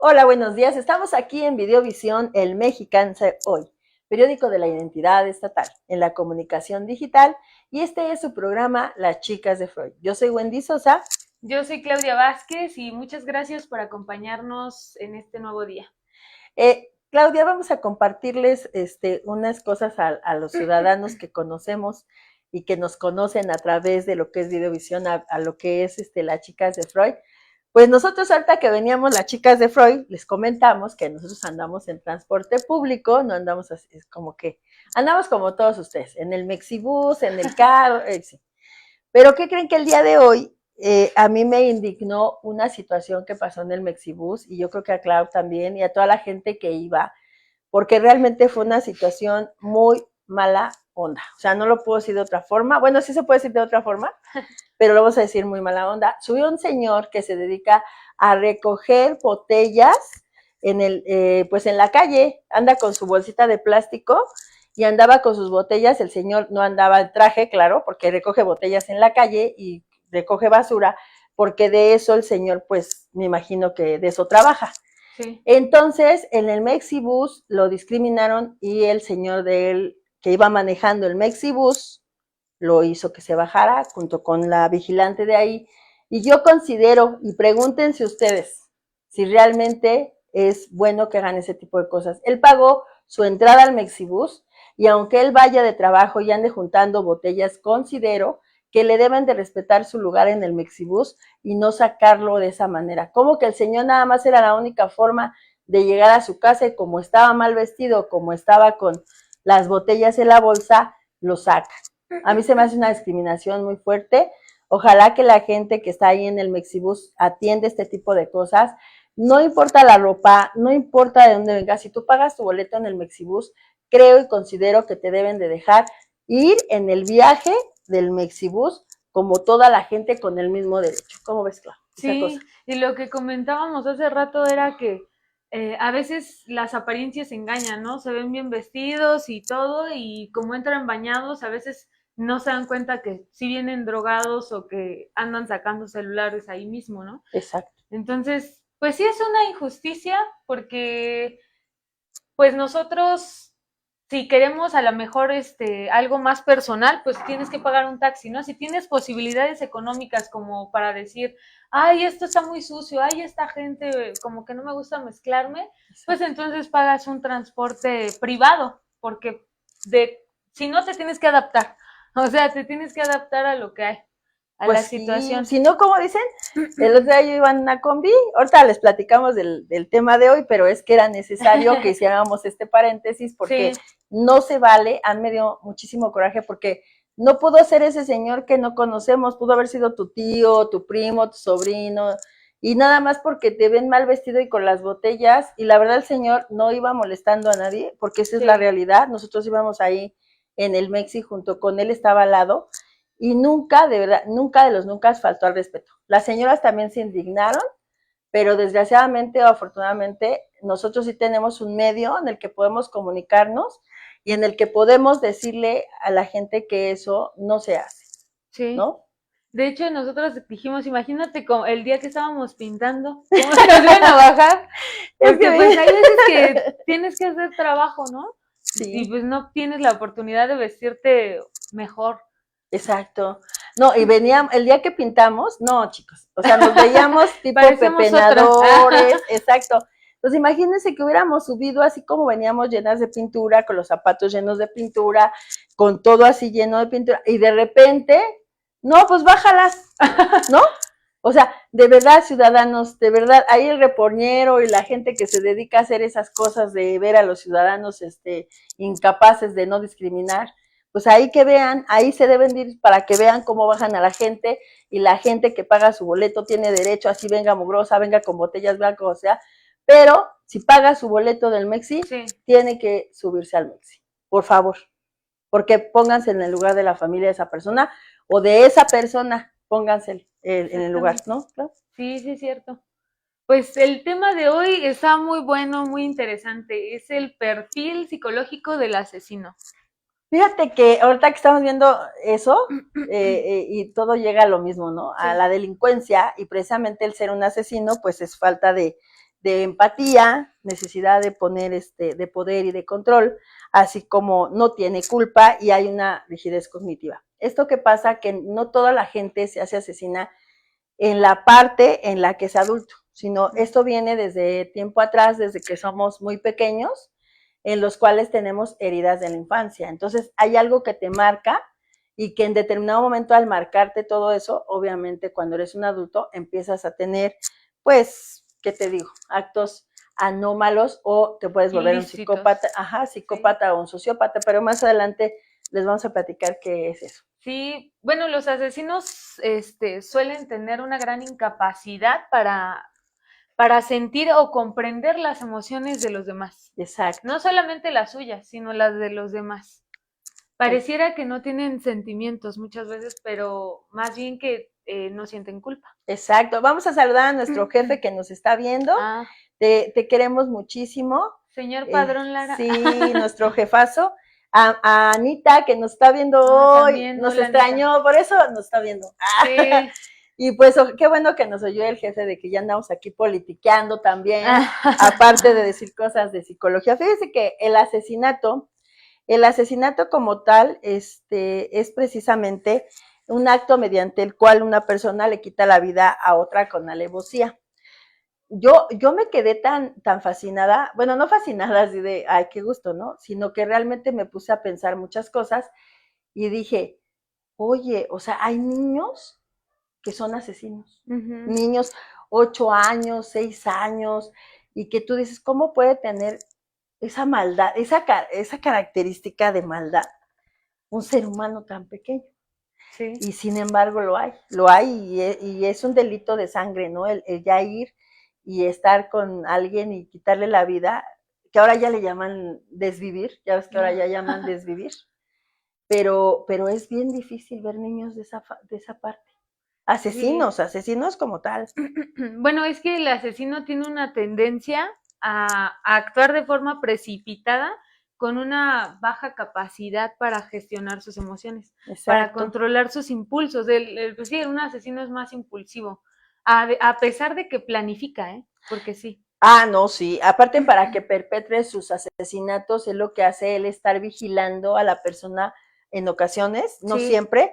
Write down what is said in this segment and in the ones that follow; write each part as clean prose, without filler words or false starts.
Hola, buenos días. Estamos aquí en Videovisión, el Mexicanse Hoy, periódico de la identidad estatal, en la comunicación digital, y este es su programa Las Chicas de Freud. Yo soy Wendy Sosa. Yo soy Claudia Vázquez y muchas gracias por acompañarnos en este nuevo día. Claudia, vamos a compartirles unas cosas a los ciudadanos que conocemos y que nos conocen a través de lo que es Videovisión, a lo que es Las Chicas de Freud. Pues nosotros ahorita que veníamos las chicas de Freud, les comentamos que nosotros andamos en transporte público, no andamos así, es como que andamos como todos ustedes, en el Mexibus, en el carro, sí. Pero ¿qué creen que el día de hoy a mí me indignó una situación que pasó en el Mexibus y yo creo que a Clau también y a toda la gente que iba, porque realmente fue una situación muy mala onda. O sea, no lo puedo decir de otra forma. Bueno, sí se puede decir de otra forma, pero lo vamos a decir muy mala onda. Subió un señor que se dedica a recoger botellas pues en la calle, anda con su bolsita de plástico y andaba con sus botellas. El señor no andaba en traje, claro, porque recoge botellas en la calle y recoge basura, porque de eso el señor, pues me imagino que de eso trabaja. Sí. Entonces, en el Mexibus lo discriminaron y el señor de él, que iba manejando el Mexibus, lo hizo que se bajara junto con la vigilante de ahí. Y yo considero, y pregúntense ustedes, si realmente es bueno que hagan ese tipo de cosas. Él pagó su entrada al Mexibus y aunque él vaya de trabajo y ande juntando botellas, considero que le deben de respetar su lugar en el Mexibus y no sacarlo de esa manera. Como que el señor nada más era la única forma de llegar a su casa y como estaba mal vestido, como estaba con las botellas en la bolsa, lo saca. A mí se me hace una discriminación muy fuerte. Ojalá que la gente que está ahí en el Mexibus atiende este tipo de cosas. No importa la ropa, no importa de dónde vengas, si tú pagas tu boleto en el Mexibus, creo y considero que te deben de dejar ir en el viaje del Mexibus como toda la gente con el mismo derecho. ¿Cómo ves, Clau? Esa cosa. Sí, y lo que comentábamos hace rato era que a veces las apariencias engañan, ¿no? Se ven bien vestidos y todo, y como entran bañados, a veces no se dan cuenta que sí vienen drogados o que andan sacando celulares ahí mismo, ¿no? Exacto. Entonces, pues sí es una injusticia porque pues nosotros, si queremos a lo mejor algo más personal, pues tienes que pagar un taxi, ¿no? Si tienes posibilidades económicas como para decir, ay, esto está muy sucio, ay, esta gente como que no me gusta mezclarme, pues entonces pagas un transporte privado, porque si no te tienes que adaptar, o sea, te tienes que adaptar a lo que hay, a Pues la sí, situación. si no, como dicen, el otro día yo iba en una combi, ahorita les platicamos del tema de hoy, pero es que era necesario que hiciéramos este paréntesis porque Sí, no se vale. A mí me dio muchísimo coraje porque no pudo ser ese señor que no conocemos, pudo haber sido tu tío, tu primo, tu sobrino, y nada más porque te ven mal vestido y con las botellas, y la verdad el señor no iba molestando a nadie, porque esa es la sí, realidad. Nosotros íbamos ahí en el Mexi junto con él, estaba al lado, y nunca, de verdad, nunca de los nunca faltó al respeto. Las señoras también se indignaron, pero desgraciadamente o afortunadamente nosotros sí tenemos un medio en el que podemos comunicarnos y en el que podemos decirle a la gente que eso no se hace, sí. ¿no? De hecho, nosotros dijimos, imagínate como el día que estábamos pintando, cómo nos iban a bajar, Es porque pues que hay veces que tienes que hacer trabajo, ¿no? Y sí, pues no tienes la oportunidad de vestirte mejor. exacto. No, y veníamos, el día que pintamos, no, chicos, o sea, nos veíamos tipo Parecemos otras. pepenadores, exacto. Entonces, imagínense que hubiéramos subido así como veníamos llenas de pintura, con los zapatos llenos de pintura, con todo así lleno de pintura, y de repente, no, pues bájalas, ¿no? O sea, de verdad, ciudadanos, de verdad, hay el reporñero y la gente que se dedica a hacer esas cosas de ver a los ciudadanos incapaces de no discriminar, pues ahí que vean, ahí se deben ir para que vean cómo bajan a la gente, y la gente que paga su boleto tiene derecho, así venga mugrosa, venga con botellas blancas, o sea, pero si paga su boleto del Mexi, Sí, tiene que subirse al Mexi, por favor, porque pónganse en el lugar de la familia de esa persona o de esa persona, pónganse en el lugar, exactamente. ¿no? ¿No? Sí, sí, es cierto. Pues el tema de hoy está muy bueno, muy interesante. Es el perfil psicológico del asesino. Fíjate que ahorita que estamos viendo eso, y todo llega a lo mismo, ¿no? A Sí, la delincuencia, y precisamente el ser un asesino, pues es falta de empatía, necesidad de poner de poder y de control, así como no tiene culpa y hay una rigidez cognitiva. Esto que pasa que no toda la gente se hace asesina en la parte en la que es adulto, sino esto viene desde tiempo atrás, desde que somos muy pequeños, en los cuales tenemos heridas de la infancia. Entonces hay algo que te marca y que en determinado momento al marcarte todo eso, obviamente cuando eres un adulto empiezas a tener, pues, ¿qué te digo? Actos anómalos o te puedes volver un psicópata, psicópata, sí, o un sociópata, pero más adelante les vamos a platicar qué es eso. Sí, bueno, los asesinos suelen tener una gran incapacidad para sentir o comprender las emociones de los demás. Exacto. No solamente las suyas, sino las de los demás. Pareciera que no tienen sentimientos muchas veces, pero más bien que no sienten culpa. Exacto. Vamos a saludar a nuestro jefe que nos está viendo. Te queremos muchísimo. Señor Padrón Lara. Sí, nuestro jefazo. A Anita, que nos está viendo hoy, también, nos extrañó, Anita. Por eso nos está viendo. Sí. Y pues qué bueno que nos oyó el jefe de que ya andamos aquí politiqueando también, aparte de decir cosas de psicología. Fíjese que el asesinato como tal, es precisamente un acto mediante el cual una persona le quita la vida a otra con alevosía. Yo me quedé tan fascinada, bueno, no fascinada así de, ay, qué gusto, ¿no? Sino que realmente me puse a pensar muchas cosas y dije, oye, o sea, hay niños que son asesinos, niños 8 años, 6 años, y que tú dices, ¿cómo puede tener esa maldad, esa característica de maldad un ser humano tan pequeño? Sí. Y sin embargo lo hay y es un delito de sangre, ¿no? El ya ir y estar con alguien y quitarle la vida, que ahora ya le llaman desvivir, ya ves que ahora ya llaman desvivir, pero es bien difícil ver niños de esa parte. Asesinos, sí. Asesinos como tal. Bueno, es que el asesino tiene una tendencia a actuar de forma precipitada con una baja capacidad para gestionar sus emociones, exacto, para controlar sus impulsos. Pues sí, un asesino es más impulsivo, a pesar de que planifica, porque sí. Ah, no, sí. Aparte, para que perpetre sus asesinatos, es lo que hace él estar vigilando a la persona en ocasiones, no sí. Siempre,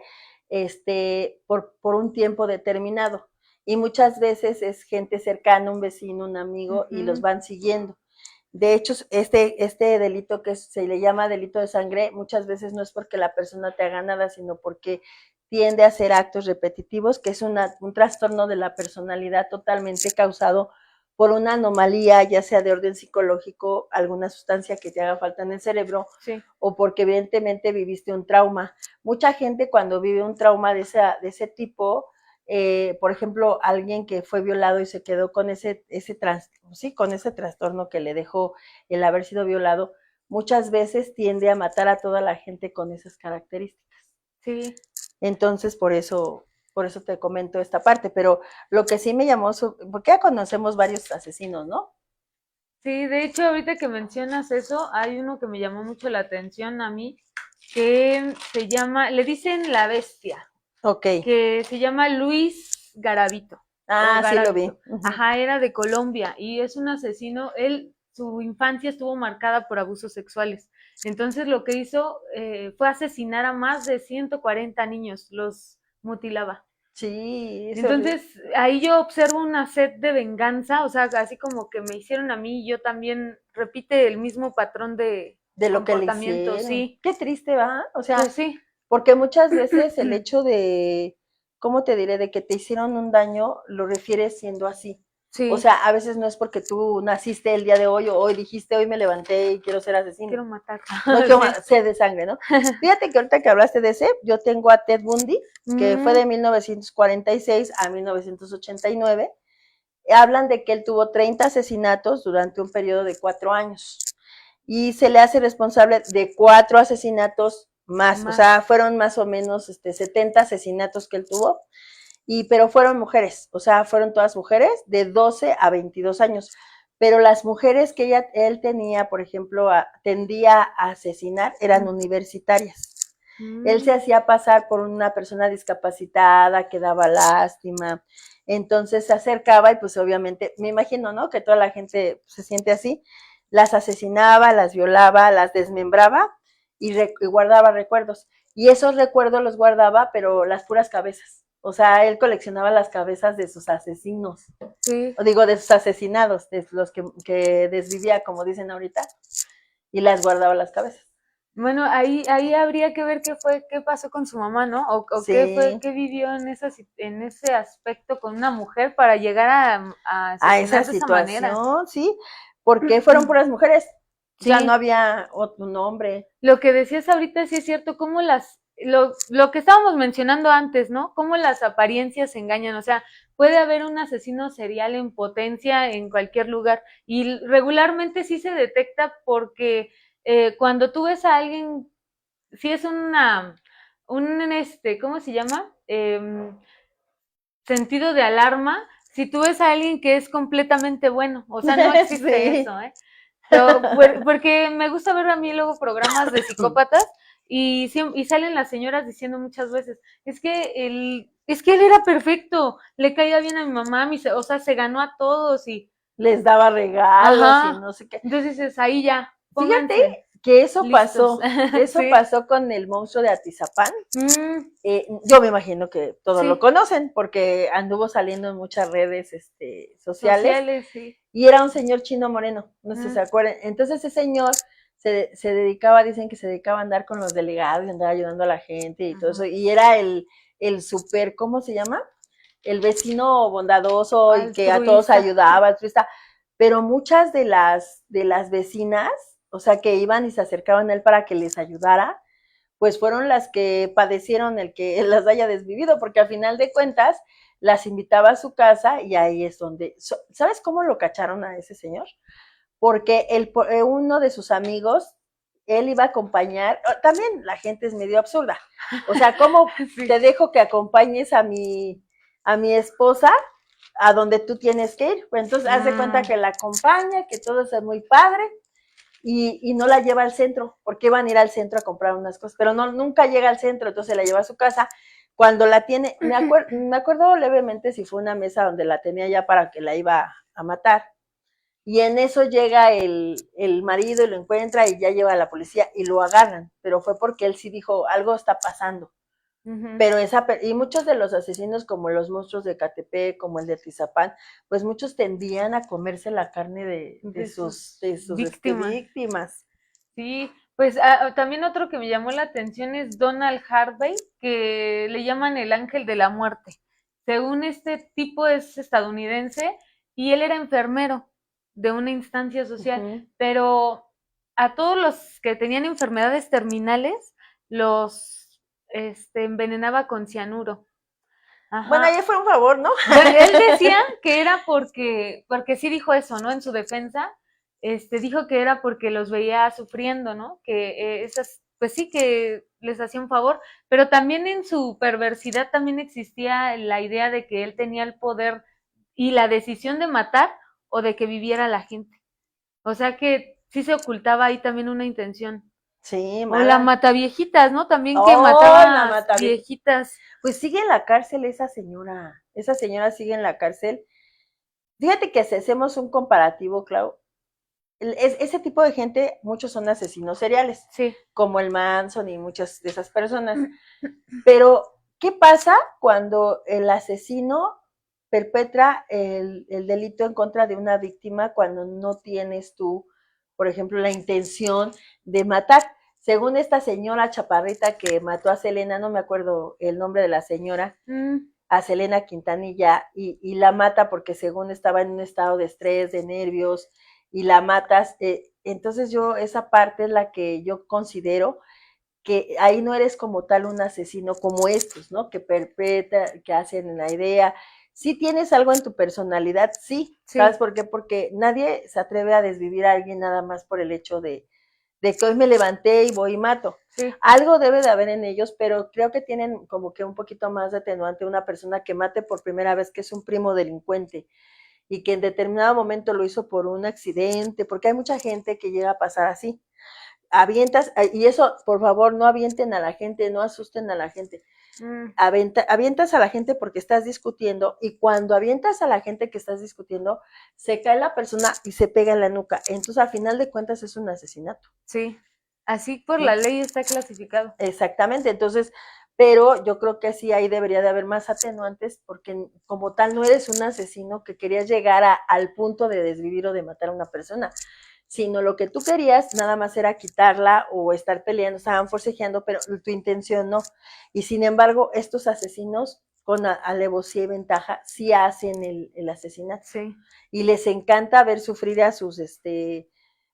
por un tiempo determinado. Y muchas veces es gente cercana, un vecino, un amigo, y los van siguiendo. De hecho, este delito que se le llama delito de sangre, muchas veces no es porque la persona te haga nada, sino porque tiende a hacer actos repetitivos, que es un trastorno de la personalidad totalmente causado por una anomalía, ya sea de orden psicológico, alguna sustancia que te haga falta en el cerebro, sí. O porque evidentemente viviste un trauma. Mucha gente cuando vive un trauma de ese tipo, por ejemplo, alguien que fue violado y se quedó con con ese trastorno que le dejó el haber sido violado, muchas veces tiende a matar a toda la gente con esas características. Sí. Entonces, por eso te comento esta parte, pero lo que sí me llamó, porque ya conocemos varios asesinos, ¿no? Sí, de hecho, ahorita que mencionas eso, hay uno que me llamó mucho la atención a mí, que se llama, le dicen La Bestia. Ok. Que se llama Luis Garavito. Ah, sí lo vi. Ajá, era de Colombia y es un asesino. Su infancia estuvo marcada por abusos sexuales. Entonces lo que hizo fue asesinar a más de 140 niños, los mutilaba. Sí. Entonces ahí yo observo una sed de venganza, o sea, así como que me hicieron a mí, yo también repite el mismo patrón de lo que le hicieron. Sí. Qué triste, ¿va? O sea, pues sí. Porque muchas veces el hecho de, ¿cómo te diré? De que te hicieron un daño, lo refieres siendo así. Sí. O sea, a veces no es porque tú naciste el día de hoy o hoy dijiste, hoy me levanté y quiero ser asesino. Quiero matar. No quiero sed de sangre, ¿no? Fíjate que ahorita que hablaste de ese, yo tengo a Ted Bundy, que fue de 1946 a 1989. Hablan de que él tuvo 30 asesinatos durante un periodo de 4 años. Y se le hace responsable de 4 asesinatos más, o sea, fueron más o menos 70 asesinatos que él tuvo, pero fueron mujeres, o sea, fueron todas mujeres de 12 a 22 años, pero las mujeres que él tenía, por ejemplo, tendía a asesinar, eran universitarias. Él se hacía pasar por una persona discapacitada, que daba lástima. Entonces se acercaba y pues obviamente, me imagino, ¿no? Que toda la gente se siente así, las asesinaba, las violaba, las desmembraba y guardaba recuerdos. Y esos recuerdos los guardaba, pero las puras cabezas. O sea, él coleccionaba las cabezas de sus asesinos, Sí. o digo, de sus asesinados, de los que desvivía, como dicen ahorita, y las guardaba las cabezas. Bueno, ahí habría que ver qué pasó con su mamá, ¿no? O Sí, qué vivió en ese aspecto con una mujer para llegar a a esa asesinar de esa manera. situación, sí, porque fueron puras mujeres, o sea, no Sí, había otro nombre. lo que decías ahorita sí es cierto, cómo lo que estábamos mencionando antes, ¿no? Cómo las apariencias engañan, o sea, puede haber un asesino serial en potencia en cualquier lugar y regularmente sí se detecta porque cuando tú ves a alguien, sí es ¿cómo se llama? Sentido de alarma, si tú ves a alguien que es completamente bueno, o sea, no existe Sí. eso, ¿eh? Porque me gusta ver a mí luego programas de psicópatas y salen las señoras diciendo muchas veces, es que él era perfecto, le caía bien a mi mamá, o sea, se ganó a todos y, Les daba regalos y ajá, no sé qué. entonces dices, ahí ya, Fíjate pónganse, que listos, eso sí, pasó con el monstruo de Atizapán. mm, Yo me imagino que todos lo sí, conocen porque anduvo saliendo en muchas redes sociales sociales, sí, y era un señor chino moreno, no sé si se mm, acuerdan. Entonces ese señor se dedicaba, dicen que se dedicaba a andar con los delegados y andar ayudando a la gente y todo eso. ajá. Y era el super, ¿cómo se llama? El vecino bondadoso y que a todos Altruista. ayudaba, altruista. Pero muchas de las vecinas, o sea, que iban y se acercaban a él para que les ayudara, pues fueron las que padecieron el que las haya desvivido, porque al final de cuentas las invitaba a su casa y ahí es donde, ¿sabes cómo lo cacharon a ese señor? Porque uno de sus amigos, él iba a acompañar, también la gente es medio absurda, o sea, ¿cómo Sí. te dejo que acompañes a mi esposa a donde tú tienes que ir? Pues entonces hace cuenta Mm, que la acompaña, que todo es muy padre, y no la lleva al centro, porque iban a ir al centro a comprar unas cosas, pero no, nunca llega al centro, entonces la lleva a su casa. Cuando la tiene, me acuerdo levemente si fue una mesa donde la tenía ya para que la iba a matar. Y en eso llega el marido y lo encuentra y ya lleva a la policía y lo agarran, pero fue porque él sí dijo, algo está pasando. ujú. Pero y muchos de los asesinos, como los monstruos de Catepec, como el de Tizapán, pues muchos tendían a comerse la carne de, de De sus, sus de sus víctimas. víctimas. Sí, pues también otro que me llamó la atención es Donald Harvey, que le llaman el ángel de la muerte. Según este tipo es estadounidense y él era enfermero de una instancia social, Ujú. pero a todos los que tenían enfermedades terminales los envenenaba con cianuro. Bueno, Ajá. ahí fue un favor, ¿no? Bueno, él decía que era porque sí dijo eso, ¿no? En su defensa, dijo que era porque los veía sufriendo, ¿no? Que pues sí, que les hacía un favor, pero también en su perversidad también existía la idea de que él tenía el poder y la decisión de matar o de que viviera la gente. O sea que sí se ocultaba ahí también una intención. Sí, O la mala. mataviejitas, ¿no? También que ¡Oh, la mataba mata viejita! viejitas. Pues sigue en la cárcel esa señora. Esa señora sigue en la cárcel. Fíjate que si hacemos un comparativo, Clau, ese tipo de gente, muchos son asesinos seriales, Sí. como el Manson y muchas de esas personas. Pero, ¿qué pasa cuando el asesino perpetra el delito en contra de una víctima cuando no tienes tú, por ejemplo, la intención de matar? Según esta señora chaparrita que mató a Selena, no me acuerdo el nombre de la señora, Mm, a Selena Quintanilla, y la mata porque según estaba en un estado de estrés, de nervios, y la matas. Entonces esa parte es la que yo considero que ahí no eres como tal un asesino como estos, ¿no? Que perpetra, que hacen la idea. Sí tienes algo en tu personalidad, sí. ¿Sabes sí. por qué? Porque nadie se atreve a desvivir a alguien nada más por el hecho de que hoy me levanté y voy y mato. Sí, Algo debe de haber en ellos, pero creo que tienen como que un poquito más de atenuante una persona que mate por primera vez, que es un primo delincuente y que en determinado momento lo hizo por un accidente, porque hay mucha gente que llega a pasar así. Avientas, y eso, por favor, no avienten a la gente, no asusten a la gente. avientas a la gente porque estás discutiendo, y cuando avientas a la gente que estás discutiendo, se cae la persona y se pega en la nuca. Entonces, al final de cuentas, es un asesinato. Sí, así por ¿no? la ley está clasificado. Exactamente, entonces, pero yo creo que sí ahí debería de haber más atenuantes, porque como tal no eres un asesino que querías llegar al punto de desvivir o de matar a una persona, sino lo que tú querías nada más era quitarla o estar peleando, estaban forcejeando, pero tu intención no. Y sin embargo, estos asesinos con alevosía y ventaja sí hacen el asesinato. Sí. Y les encanta ver sufrir a sus,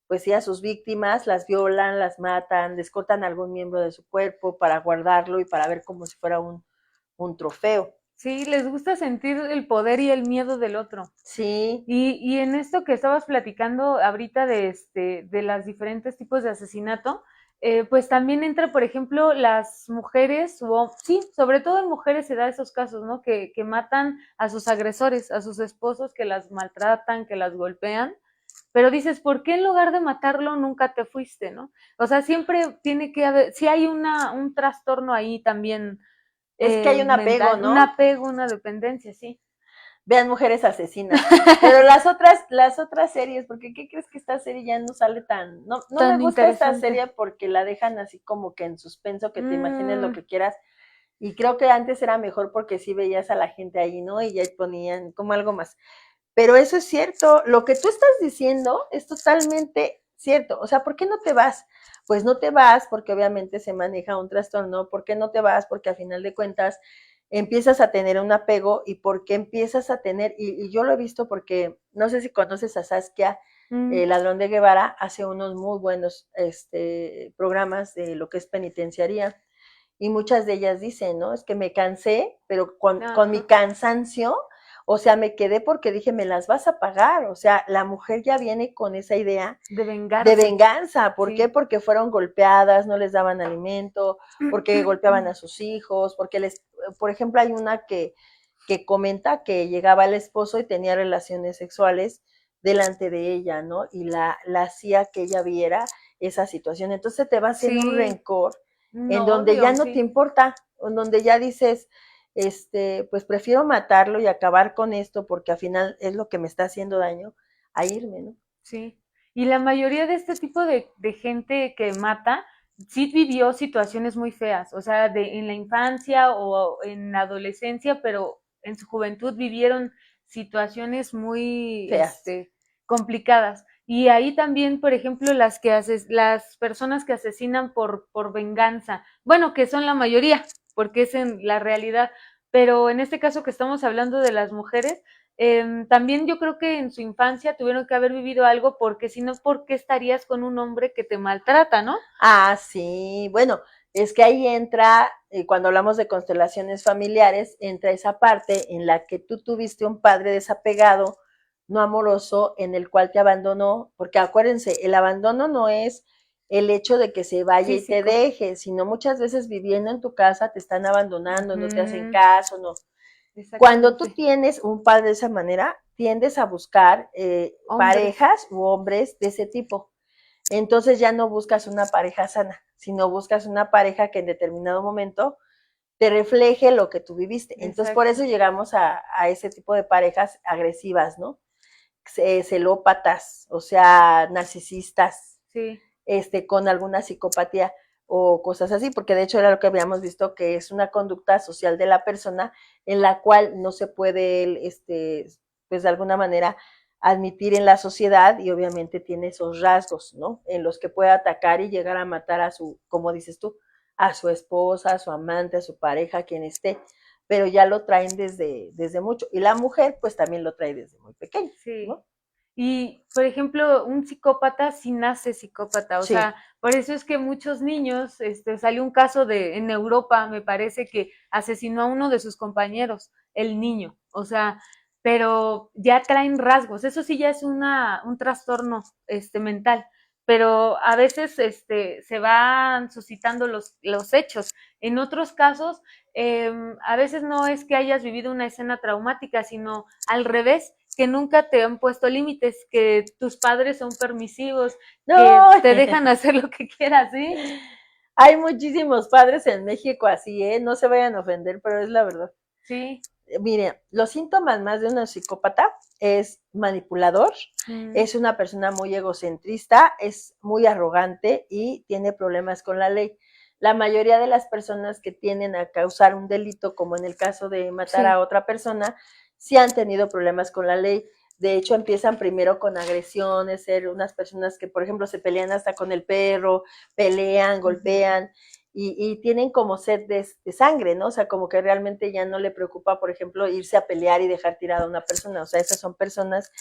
pues sí, a sus víctimas, las violan, las matan, les cortan algún miembro de su cuerpo para guardarlo y para ver como si fuera un trofeo. Sí, les gusta sentir el poder y el miedo del otro. Sí. Y en esto que estabas platicando ahorita de las diferentes tipos de asesinato, pues también entra, por ejemplo, las mujeres, sí, sobre todo en mujeres se da esos casos, ¿no? Que matan a sus agresores, a sus esposos, que las maltratan, que las golpean, pero dices, ¿por qué en lugar de matarlo nunca te fuiste, no? O sea, siempre tiene que haber, si hay un trastorno ahí también Es que hay un apego, mental, ¿no? un apego, una dependencia, sí. Vean Mujeres Asesinas. Pero las otras series, porque ¿qué crees que esta serie ya no sale no me Tan gusta esta interesante. serie porque la dejan así como que en suspenso, que te imagines lo que quieras. Y creo que antes era mejor porque sí veías a la gente ahí, ¿no? Y ya ponían como algo más. Pero eso es cierto, lo que tú estás diciendo es totalmente cierto. O sea, ¿por qué no te vas? Pues no te vas porque obviamente se maneja un trastorno. ¿Por qué no te vas? Porque al final de cuentas empiezas a tener un apego, y porque empiezas a tener, y yo lo he visto porque no sé si conoces a Saskia, Ladrón de Guevara, hace unos muy buenos programas de lo que es penitenciaría, y muchas de ellas dicen, ¿no? Es que me cansé, pero con mi cansancio, o sea, me quedé porque dije, me las vas a pagar. O sea, la mujer ya viene con esa idea de venganza. ¿Por qué? Porque fueron golpeadas, no les daban alimento, porque golpeaban a sus hijos, porque por ejemplo, hay una que comenta que llegaba el esposo y tenía relaciones sexuales delante de ella, ¿no? Y la hacía que ella viera esa situación. Entonces te va haciendo un rencor en donde ya no te importa, en donde ya dices, pues prefiero matarlo y acabar con esto porque al final es lo que me está haciendo daño, a irme, ¿no? Sí. Y la mayoría de este tipo de gente que mata, sí vivió situaciones muy feas, o sea, en la infancia o en la adolescencia, pero en su juventud vivieron situaciones muy Feas. Complicadas. Y ahí también, por ejemplo, las personas que asesinan por venganza, bueno, que son la mayoría, porque es en la realidad, pero en este caso que estamos hablando de las mujeres, también yo creo que en su infancia tuvieron que haber vivido algo, porque si no, ¿por qué estarías con un hombre que te maltrata, no? Ah, sí, bueno, es que ahí entra, cuando hablamos de constelaciones familiares, entra esa parte en la que tú tuviste un padre desapegado, no amoroso, en el cual te abandonó, porque acuérdense, el abandono no es el hecho de que se vaya y te deje, sino muchas veces viviendo en tu casa te están abandonando, no te hacen caso, no. Cuando tú tienes un padre de esa manera, tiendes a buscar parejas u hombres de ese tipo. Entonces ya no buscas una pareja sana, sino buscas una pareja que en determinado momento te refleje lo que tú viviste. Entonces por eso llegamos a ese tipo de parejas agresivas, ¿no? Celópatas, o sea, narcisistas, Sí. Con alguna psicopatía o cosas así, porque de hecho era lo que habíamos visto, que es una conducta social de la persona en la cual no se puede, pues de alguna manera admitir en la sociedad, y obviamente tiene esos rasgos, ¿no? En los que puede atacar y llegar a matar a su, como dices tú, a su esposa, a su amante, a su pareja, a quien esté, pero ya lo traen desde mucho. Y la mujer, pues también lo trae desde muy pequeño, Sí. ¿no? Y, por ejemplo, un psicópata sí nace psicópata, o Sí. sea, por eso es que muchos niños, salió un caso en Europa, me parece que asesinó a uno de sus compañeros, el niño, o sea, pero ya traen rasgos, eso sí ya es un trastorno, mental, pero a veces, se van suscitando los hechos. En otros casos, a veces no es que hayas vivido una escena traumática, sino al revés, que nunca te han puesto límites, que tus padres son permisivos, No. que te dejan hacer lo que quieras, ¿sí? Hay muchísimos padres en México así, no se vayan a ofender, pero es la verdad. Sí. Mire, los síntomas más de un psicópata es manipulador, es una persona muy egocentrista, es muy arrogante y tiene problemas con la ley. La mayoría de las personas que tienden a causar un delito, como en el caso de matar a otra persona, sí han tenido problemas con la ley. De hecho, empiezan primero con agresiones, ser unas personas que, por ejemplo, se pelean hasta con el perro, pelean, golpean, y tienen como sed de sangre, ¿no? O sea, como que realmente ya no le preocupa, por ejemplo, irse a pelear y dejar tirada a una persona. O sea, esas son personas.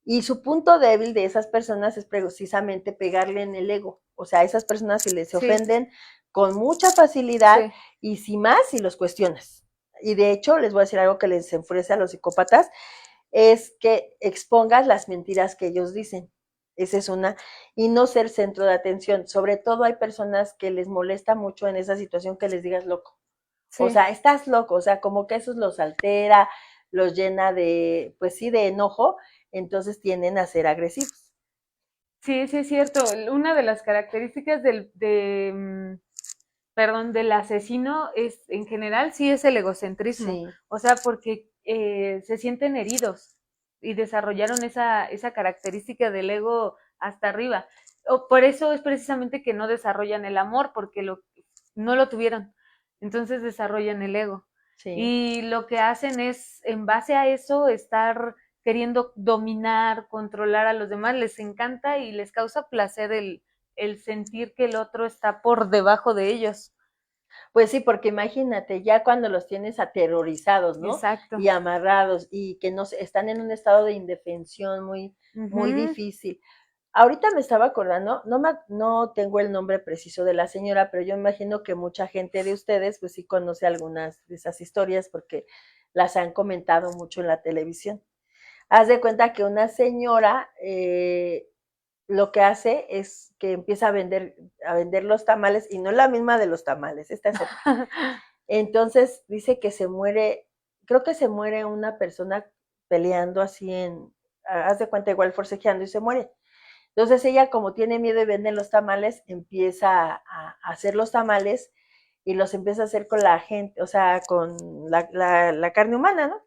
Y su punto débil de esas personas es precisamente pegarle en el ego. O sea, esas personas si les ofenden con mucha facilidad y si más, si los cuestionas. Y de hecho, les voy a decir algo que les enfurece a los psicópatas, es que expongas las mentiras que ellos dicen. Esa es una, y no ser centro de atención. Sobre todo hay personas que les molesta mucho en esa situación que les digas loco. Sí. O sea, estás loco, o sea, como que eso los altera, los llena de, pues sí, de enojo, entonces tienden a ser agresivos. Sí, sí es cierto. Una de las características del asesino es, en general, sí es el egocentrismo. Sí. O sea, porque se sienten heridos y desarrollaron esa característica del ego hasta arriba. Por eso es precisamente que no desarrollan el amor, porque no lo tuvieron. Entonces desarrollan el ego. Sí. Y lo que hacen es, en base a eso, estar queriendo dominar, controlar a los demás. Les encanta y les causa placer el sentir que el otro está por debajo de ellos. Pues sí, porque imagínate, ya cuando los tienes aterrorizados, ¿no? Exacto. Y amarrados y que no están en un estado de indefensión muy, muy difícil. Ahorita me estaba acordando, no tengo el nombre preciso de la señora, pero yo imagino que mucha gente de ustedes pues sí conoce algunas de esas historias porque las han comentado mucho en la televisión. Haz de cuenta que una señora lo que hace es que empieza a vender los tamales, y no es la misma de los tamales, esta es otra. Entonces dice que se muere, creo que se muere una persona peleando así haz de cuenta, igual forcejeando, y se muere. Entonces ella, como tiene miedo y vende los tamales, empieza a hacer los tamales y los empieza a hacer con la gente, o sea, con la carne humana, ¿no?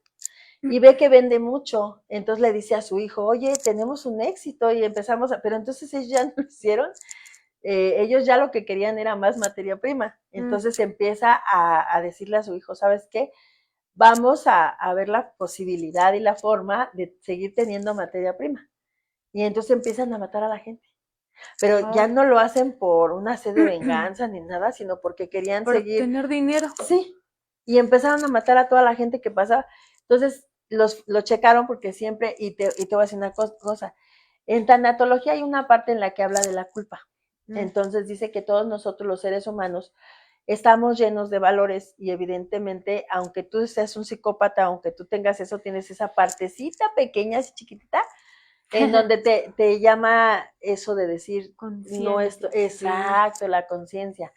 Y ve que vende mucho, entonces le dice a su hijo, oye, tenemos un éxito, y empezamos pero entonces ellos ya no lo hicieron, ellos ya lo que querían era más materia prima, entonces empieza a decirle a su hijo, ¿sabes qué? Vamos a ver la posibilidad y la forma de seguir teniendo materia prima, y entonces empiezan a matar a la gente, pero ya no lo hacen por una sed de venganza ni nada, sino porque querían seguir tener dinero. Sí, y empezaron a matar a toda la gente que pasaba. Entonces lo checaron porque siempre, y te voy a decir una cosa, en tanatología hay una parte en la que habla de la culpa. Entonces dice que todos nosotros los seres humanos estamos llenos de valores, y evidentemente, aunque tú seas un psicópata, aunque tú tengas eso, tienes esa partecita pequeña, así chiquitita, en donde te llama eso de decir, no esto, exacto, la conciencia.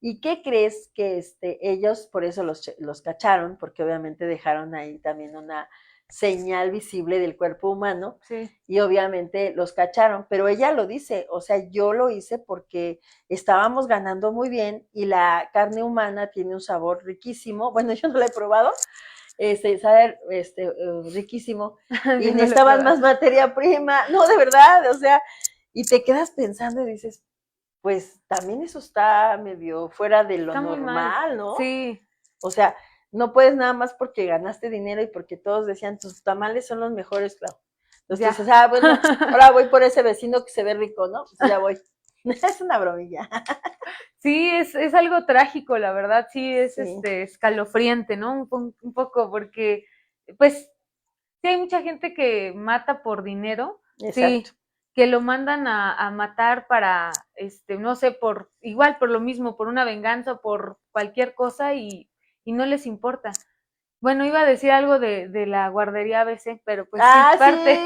¿Y qué crees que ellos por eso los cacharon? Porque obviamente dejaron ahí también una señal visible del cuerpo humano, y obviamente los cacharon, pero ella lo dice, o sea, yo lo hice porque estábamos ganando muy bien y la carne humana tiene un sabor riquísimo, bueno, yo no lo he probado, sabe riquísimo, y no necesitaban más materia prima, no, de verdad, o sea, y te quedas pensando y dices, pues también eso está medio fuera de lo normal, ¿no? Sí. O sea, no puedes nada más porque ganaste dinero y porque todos decían, tus tamales son los mejores, claro. Entonces dices, bueno, ahora voy por ese vecino que se ve rico, ¿no? Pues ya voy. Es una bromilla. Sí, es algo trágico, la verdad, sí, es escalofriante, ¿no? Un poco, porque, pues, sí hay mucha gente que mata por dinero. Exacto. Sí, que lo mandan a matar para, no sé, igual por lo mismo, por una venganza, por cualquier cosa, y no les importa. Bueno, iba a decir algo de la guardería ABC, pero pues sí, parte. Sí.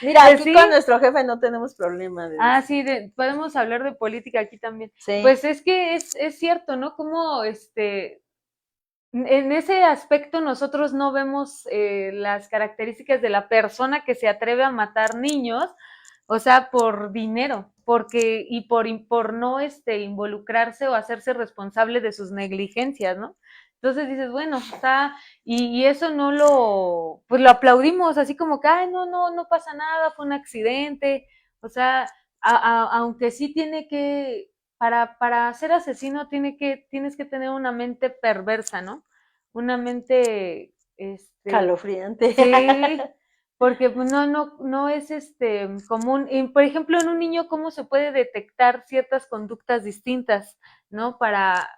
Mira, pues aquí sí, con nuestro jefe no tenemos problema. Sí, podemos hablar de política aquí también. Sí. Pues es que es cierto, ¿no? Como en ese aspecto nosotros no vemos las características de la persona que se atreve a matar niños, o sea, por dinero, porque, y por no involucrarse o hacerse responsable de sus negligencias, ¿no? Entonces dices, bueno, está, y eso no lo, pues lo aplaudimos, así como que, ay, no pasa nada, fue un accidente, o sea, aunque sí tiene que, para ser asesino tienes que tener una mente perversa, ¿no? Una mente, Calofriante. sí, porque pues, no es común. Y, por ejemplo, en un niño, ¿cómo se puede detectar ciertas conductas distintas, ¿no? Para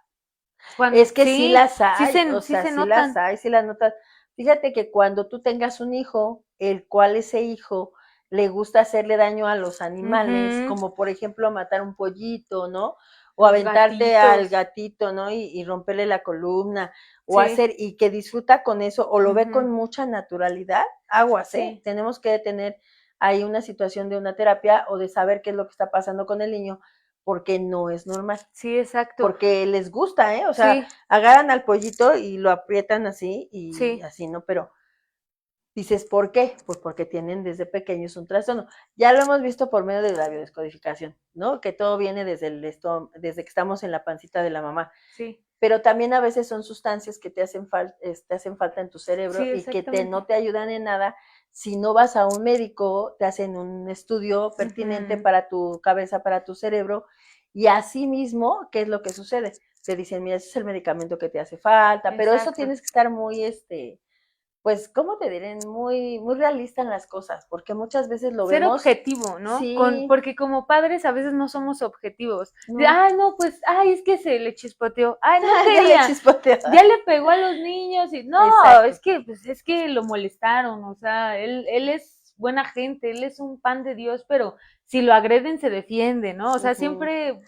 cuando, Es que sí sí, las hay, o sí sea, se sí las notan. hay, sí las notas. Fíjate que cuando tú tengas un hijo, el cual ese hijo le gusta hacerle daño a los animales, Ujú, como por ejemplo matar un pollito, ¿no? O los aventarte al gatitos, gatito, ¿no? Y romperle la columna, o sí, hacer, y que disfruta con eso, o lo ve ujú, con mucha naturalidad, aguas, ¿eh? sí, Tenemos que tener ahí una situación de una terapia o de saber qué es lo que está pasando con el niño, porque no es normal, sí, exacto. porque les gusta, ¿eh? O sea, Sí, agarran al pollito y lo aprietan así y sí, así, ¿no? Pero dices, ¿por qué? Pues porque tienen desde pequeños un trastorno. Ya lo hemos visto por medio de la biodescodificación, ¿no? Que todo viene desde desde que estamos en la pancita de la mamá. sí, Pero también a veces son sustancias que te hacen falta en tu cerebro sí, y que no exactamente. te ayudan en nada. Si no vas a un médico, te hacen un estudio pertinente Ujú, para tu cabeza, para tu cerebro, y así mismo, ¿qué es lo que sucede? Te dicen, mira, ese es el medicamento que te hace falta, pero eso exacto. tienes que estar muy, pues, ¿cómo te diré? Muy realista en las cosas, porque muchas veces lo Ser vemos, objetivo, ¿no? sí, Porque como padres a veces no somos objetivos. no, Ay, no, pues, ay, es que se le chispoteó. Ay, no ya le quería. chispoteó. Ya le pegó a los niños y no, Exacto. pues es que lo molestaron, o sea, él es buena gente, él es un pan de Dios, pero si lo agreden se defiende, ¿no? O sea, Ujú. siempre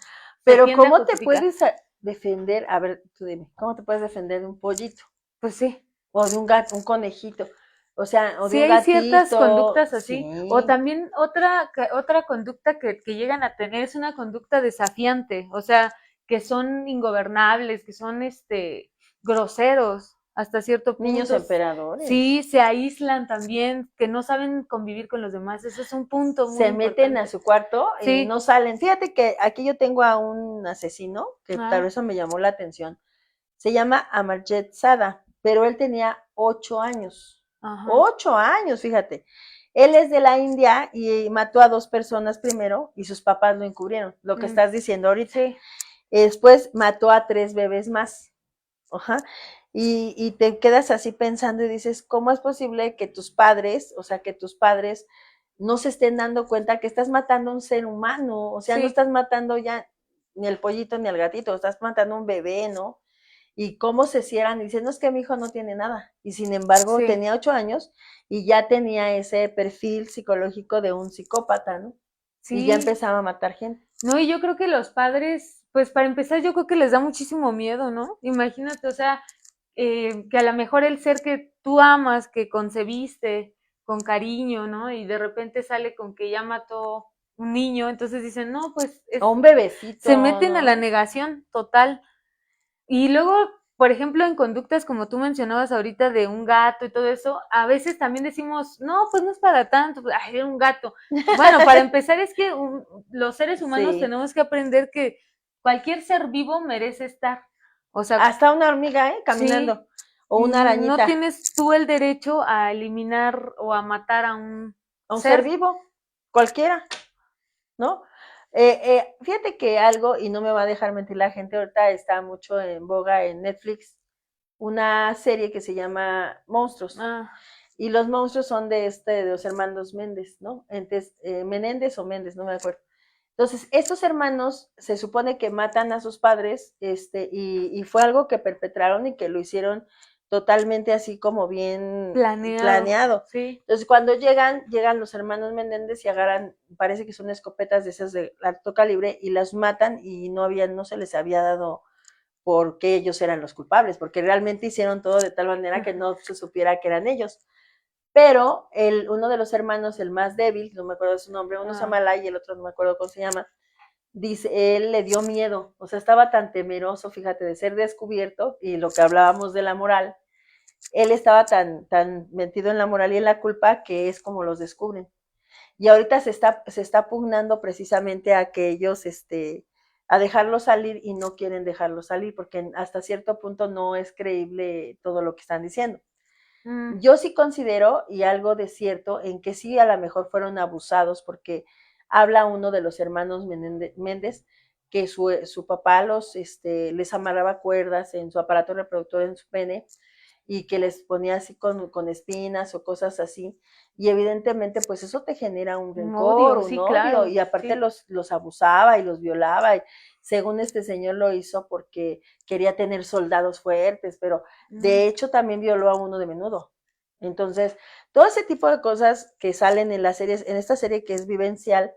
se Pero tiende a ¿cómo te justificar. puedes defender? A ver, tú dime, ¿cómo te puedes defender de un pollito? Pues sí. O de un gato, un conejito. O sea, o de Sí un hay ciertas gatito. conductas así, o Sí, también otra conducta que llegan a tener es una conducta desafiante, o sea, que son ingobernables, que son groseros hasta cierto niños punto. emperadores. Sí, se aíslan también, que no saben convivir con los demás. Eso es un punto muy Se meten a importante. su cuarto y Sí. no salen. Fíjate que aquí yo tengo a un asesino, que tal Ah, vez eso me llamó la atención. Se llama Amarjet Sada, pero él tenía 8 años. ajá. 8 años, fíjate. Él es de la India y mató a 2 personas primero y sus papás lo encubrieron, lo que Mm, estás diciendo ahorita. sí, Después mató a 3 bebés más. Ajá. Y te quedas así pensando y dices, ¿cómo es posible que tus padres, o sea, que tus padres no se estén dando cuenta que estás matando a un ser humano? O sea, no sí, estás matando ya ni el pollito ni al gatito, estás matando a un bebé, ¿no? Y cómo se cierran y dicen, no, es que mi hijo no tiene nada. Y sin embargo, sí, tenía 8 años y ya tenía ese perfil psicológico de un psicópata, ¿no? Y ya sí. empezaba a matar gente. No, y yo creo que los padres, pues para empezar, yo creo que les da muchísimo miedo, ¿no? Imagínate, o sea, que a lo mejor el ser que tú amas, que concebiste con cariño, ¿no? Y de repente sale con que ya mató un niño, entonces dicen, no, pues O un bebecito, se meten a la ¿no? negación total. Y luego, por ejemplo, en conductas como tú mencionabas ahorita de un gato y todo eso, a veces también decimos, no, pues no es para tanto, pues, ay, un gato. Bueno, para empezar es que los seres humanos Sí. tenemos que aprender que cualquier ser vivo merece estar. O sea, Hasta una hormiga, ¿eh? sí, Caminando. O una no arañita. tienes tú el derecho a eliminar o a matar a un A un ser ser. vivo. Cualquiera, ¿no? Fíjate que algo, y no me va a dejar mentir la gente, ahorita está mucho en boga en Netflix, una serie que se llama Monstruos. Ah, Y los monstruos son de los hermanos Méndez, ¿no? Entonces, Menéndez o Méndez, no me acuerdo. Entonces, estos hermanos se supone que matan a sus padres, y fue algo que perpetraron y que lo hicieron totalmente así como bien planeado, planeado. sí, Entonces, cuando llegan los hermanos Menéndez y agarran, parece que son escopetas de esas de alto calibre, y las matan y no se les había dado por qué ellos eran los culpables, porque realmente hicieron todo de tal manera que no se supiera que eran ellos. Pero uno de los hermanos, el más débil, no me acuerdo de su nombre, uno se llama ah, Lai y el otro no me acuerdo cómo se llama, dice, él le dio miedo, o sea, estaba tan temeroso, fíjate, de ser descubierto, y lo que hablábamos de la moral, él estaba tan metido en la moral y en la culpa que es como los descubren. y ahorita se está pugnando precisamente a que ellos, a dejarlo salir y no quieren dejarlo salir, porque hasta cierto punto no es creíble todo lo que están diciendo. Yo sí considero, y algo de cierto, en que sí a lo mejor fueron abusados, porque habla uno de los hermanos Méndez, que su papá les amarraba cuerdas en su aparato reproductor en su pene, y que les ponía así con espinas o cosas así, y evidentemente pues eso te genera un rencor, un sí, odio, claro, y aparte sí. los abusaba y los violaba, y según este señor lo hizo porque quería tener soldados fuertes, pero de hecho también violó a uno de menudo. Entonces, todo ese tipo de cosas que salen en las series, en esta serie que es vivencial,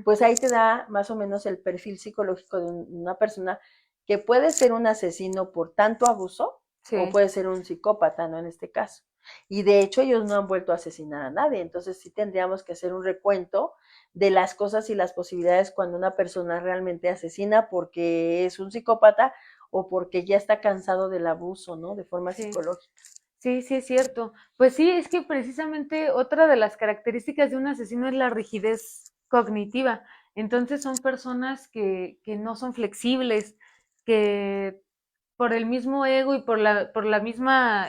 pues ahí te da más o menos el perfil psicológico de una persona que puede ser un asesino por tanto abuso, Sí. o puede ser un psicópata, ¿no? En este caso. Y de hecho ellos no han vuelto a asesinar a nadie, entonces sí tendríamos que hacer un recuento de las cosas y las posibilidades cuando una persona realmente asesina porque es un psicópata o porque ya está cansado del abuso, ¿no? De forma psicológica. Sí, sí, es cierto. Pues sí, es que precisamente otra de las características de un asesino es la rigidez cognitiva. Entonces son personas que no son flexibles, que por el mismo ego y por la misma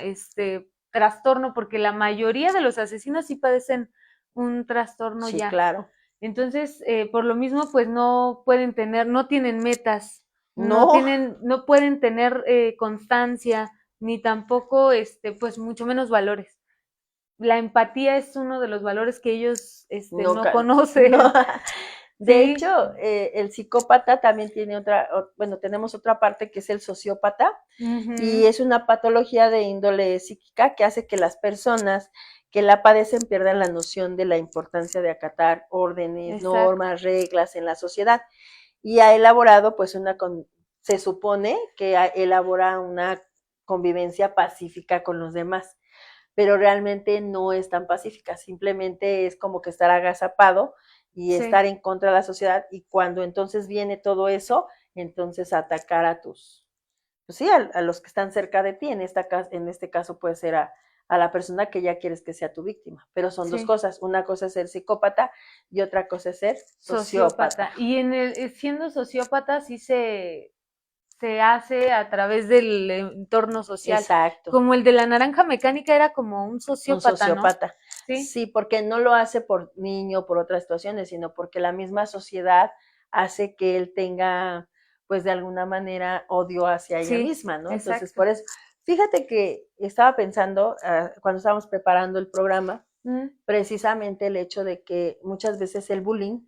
trastorno, porque la mayoría de los asesinos sí padecen un trastorno Sí, ya. claro. Entonces, por lo mismo, pues no pueden tener, no tienen metas, No, no pueden tener constancia, ni tampoco, pues mucho menos valores. La empatía es uno de los valores que ellos, no, no no. conocen. De Sí, hecho, el psicópata también tiene bueno, tenemos otra parte que es el sociópata, y ujú, es una patología de índole psíquica que hace que las personas que la padecen pierdan la noción de la importancia de acatar órdenes, exacto. normas, reglas en la sociedad, y ha elaborado, pues, se supone que elabora una convivencia pacífica con los demás, pero realmente no es tan pacífica, simplemente es como que estar agazapado y Sí, estar en contra de la sociedad, y cuando entonces viene todo eso, entonces atacar pues sí, a los que están cerca de ti, en este caso puede ser a la persona que ya quieres que sea tu víctima, pero son dos sí. cosas, una cosa es ser psicópata y otra cosa es ser sociópata. Sociópata. Y siendo sociópata sí se hace a través del entorno social. Exacto. Como el de la naranja mecánica era como un Un sociópata, ¿no? sociópata. Sí, Sí, porque no lo hace por niño, por otras situaciones, sino porque la misma sociedad hace que él tenga, pues de alguna manera, odio hacia ella sí, misma, ¿no? Entonces, exacto. por eso, fíjate que estaba pensando, cuando estábamos preparando el programa, Mm, precisamente el hecho de que muchas veces el bullying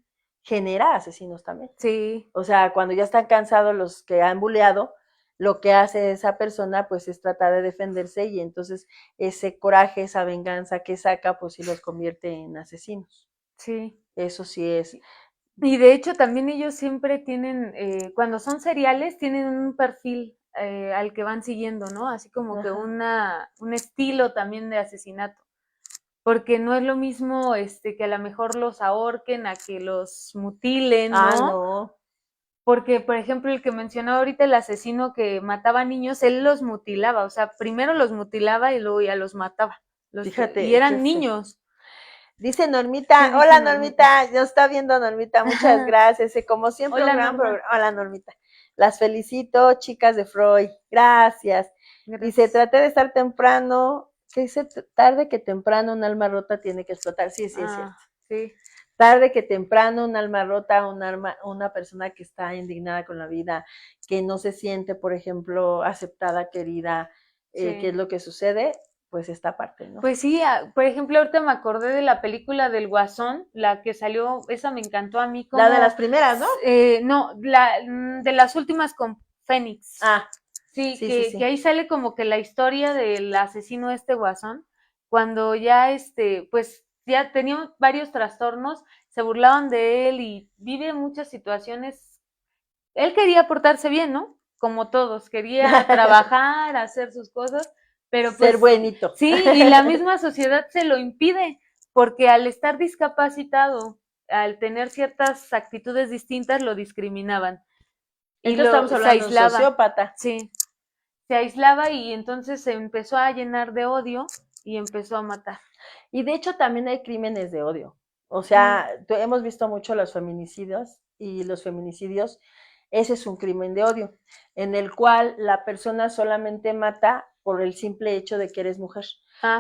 genera asesinos también. sí, O sea, cuando ya están cansados los que han bulleado, lo que hace esa persona pues es tratar de defenderse, y entonces ese coraje, esa venganza que saca, pues sí los convierte en asesinos. sí. Eso sí es. Y de hecho también ellos siempre tienen, cuando son seriales, tienen un perfil al que van siguiendo, ¿no? Así como que Ajá. un estilo también de asesinato. Porque no es lo mismo que a lo mejor los ahorquen a que los mutilen, Ah, ¿no? no. Porque, por ejemplo, el que mencionó ahorita, el asesino que mataba niños, él los mutilaba, o sea, primero los mutilaba y luego ya los mataba. Y Fíjate, qué eran feo. niños. Dice ¿Qué Normita, dice hola Normita? Normita, ya está viendo Normita, muchas gracias. Como siempre, un Hola, gran Norma. programa. Hola Normita. Las felicito, chicas de Freud. Gracias. Dice, Gracias. traté de estar temprano. Que dice, tarde que temprano un alma rota tiene que explotar. Sí, sí, es Ah, cierto. sí, Tarde que temprano un alma rota, una persona que está indignada con la vida, que no se siente, por ejemplo, aceptada, querida, ¿qué es sí. lo que sucede? Pues esta parte, ¿no? Pues sí, por ejemplo, ahorita me acordé de la película del Guasón, la que salió, esa me encantó a mí La de como, las primeras, ¿no? no, de las últimas con Fénix. Ah, Sí, sí, sí, que sí. ahí sale como que la historia del asesino este Guasón, cuando ya pues ya tenía varios trastornos, se burlaban de él y vive muchas situaciones. Él quería portarse bien, ¿no? Como todos, quería trabajar, hacer sus cosas, pero Ser pues buenito. sí, y la misma sociedad se lo impide, porque al estar discapacitado, al tener ciertas actitudes distintas, lo discriminaban y Entonces estamos se hablando de un aislaba. sociópata. Sí, se aislaba y entonces se empezó a llenar de odio y empezó a matar. Y de hecho también hay crímenes de odio. O sea, hemos visto mucho los feminicidios y los feminicidios, ese es un crimen de odio, en el cual la persona solamente mata por el simple hecho de que eres mujer.